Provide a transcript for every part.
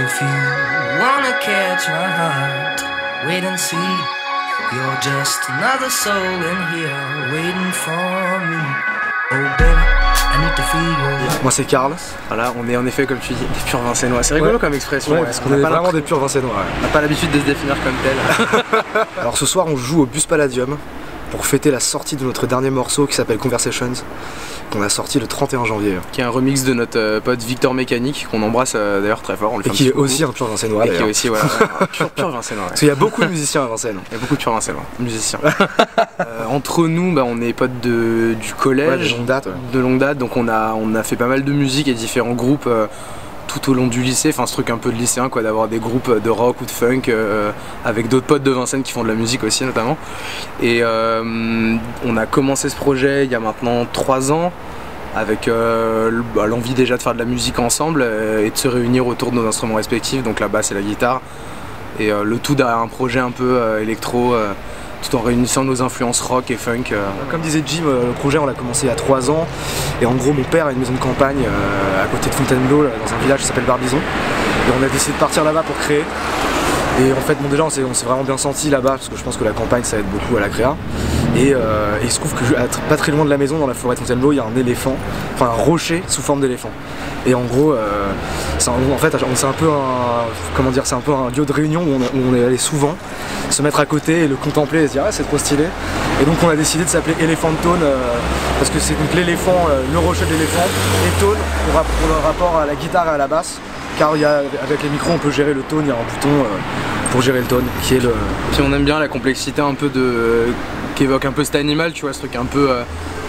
if you wanna catch my heart, wait and see. You're just another soul in here waiting for me. Oh baby, I need to feel you. Moi c'est Karl. Voilà, on est en effet, comme tu dis, des purs Vincenois. C'est rigolo comme expression. Ouais, parce qu'on est vraiment des purs Vincenois. On n'a pas l'habitude de se définir comme tel. Alors ce soir on joue au Bus Palladium pour fêter la sortie de notre dernier morceau qui s'appelle Conversations, qu'on a sorti le 31 janvier. Qui est un remix de notre pote Victor Mécanique, qu'on embrasse d'ailleurs très fort. On le fait et qui est aussi un pur Vincenois. Et qui est aussi voilà, pur Vincenois. Ouais. Parce qu'il y a beaucoup de musiciens à Vincennes. Il y a beaucoup de purs Vincenois, musiciens. Entre nous, on est potes du collège, de longue date, donc on a fait pas mal de musique et différents groupes tout au long du lycée, enfin ce truc un peu de lycéen quoi, d'avoir des groupes de rock ou de funk avec d'autres potes de Vincennes qui font de la musique aussi notamment. Et on a commencé ce projet il y a maintenant 3 ans avec l'envie déjà de faire de la musique ensemble et de se réunir autour de nos instruments respectifs, donc la basse et la guitare, et le tout derrière un projet un peu électro, tout en réunissant nos influences rock et funk. Comme disait Jim, le projet on l'a commencé il y a 3 ans, et en gros mon père a une maison de campagne à côté de Fontainebleau, dans un village qui s'appelle Barbizon, et on a décidé de partir là-bas pour créer. Et en fait bon, déjà on s'est vraiment bien senti là-bas, parce que je pense que la campagne ça aide beaucoup à la créa. Et il se trouve que pas très loin de la maison, dans la forêt de Fontainebleau, il y a un éléphant, enfin un rocher sous forme d'éléphant. Et en gros, en fait, c'est un peu c'est un peu un lieu de réunion où on est allé souvent se mettre à côté et le contempler et se dire ah c'est trop stylé. Et donc on a décidé de s'appeler Elephant Tone parce que c'est donc l'éléphant, le rocher de l'éléphant, et tone pour le rapport à la guitare et à la basse. Car avec les micros on peut gérer le tone, il y a un bouton pour gérer le tone qui est le... Puis on aime bien la complexité un peu qui évoque un peu cet animal, tu vois, ce truc un peu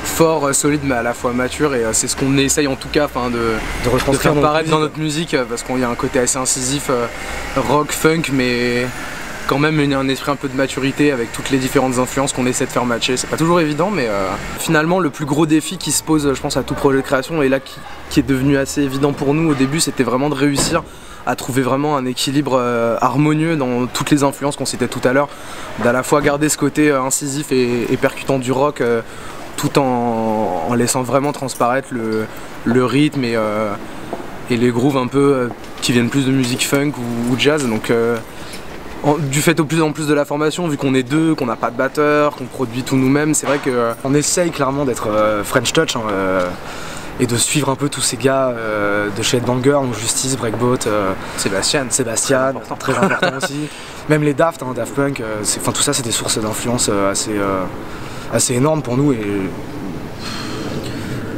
fort, solide mais à la fois mature, et c'est ce qu'on essaye en tout cas de faire paraître dans notre musique, parce qu'il y a un côté assez incisif, rock, funk, mais quand même un esprit un peu de maturité avec toutes les différentes influences qu'on essaie de faire matcher. C'est pas toujours évident, mais finalement le plus gros défi qui se pose je pense à tout projet de création, et là qui est devenu assez évident pour nous au début, c'était vraiment de réussir à trouver vraiment un équilibre harmonieux dans toutes les influences qu'on citait tout à l'heure, d'à la fois garder ce côté incisif et percutant du rock tout en laissant vraiment transparaître le rythme et les grooves un peu qui viennent plus de musique funk ou jazz. Donc du fait au plus en plus de la formation, vu qu'on est deux, qu'on n'a pas de batteur, qu'on produit tout nous-mêmes, c'est vrai qu'on essaye clairement d'être French Touch et de suivre un peu tous ces gars de chez Headbanger, Justice, Breakboat, Sébastien, très important aussi. Même les Daft Punk, tout ça c'est des sources d'influence assez énormes pour nous. Et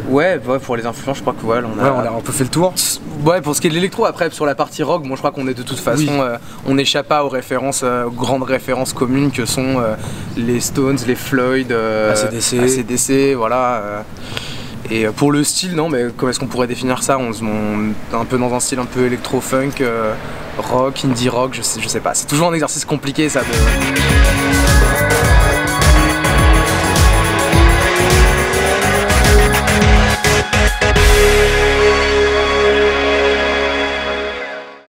ouais, pour les influences, je crois que on a un peu fait le tour. Ouais, pour ce qui est de l'électro, après sur la partie rock, je crois qu'on est de toute façon, on n'échappe pas aux grandes références communes que sont les Stones, les Floyd, AC/DC, voilà. Et pour le style, non, mais comment est-ce qu'on pourrait définir ça? On est un peu dans un style un peu électro-funk, rock, indie rock, je sais pas. C'est toujours un exercice compliqué ça de...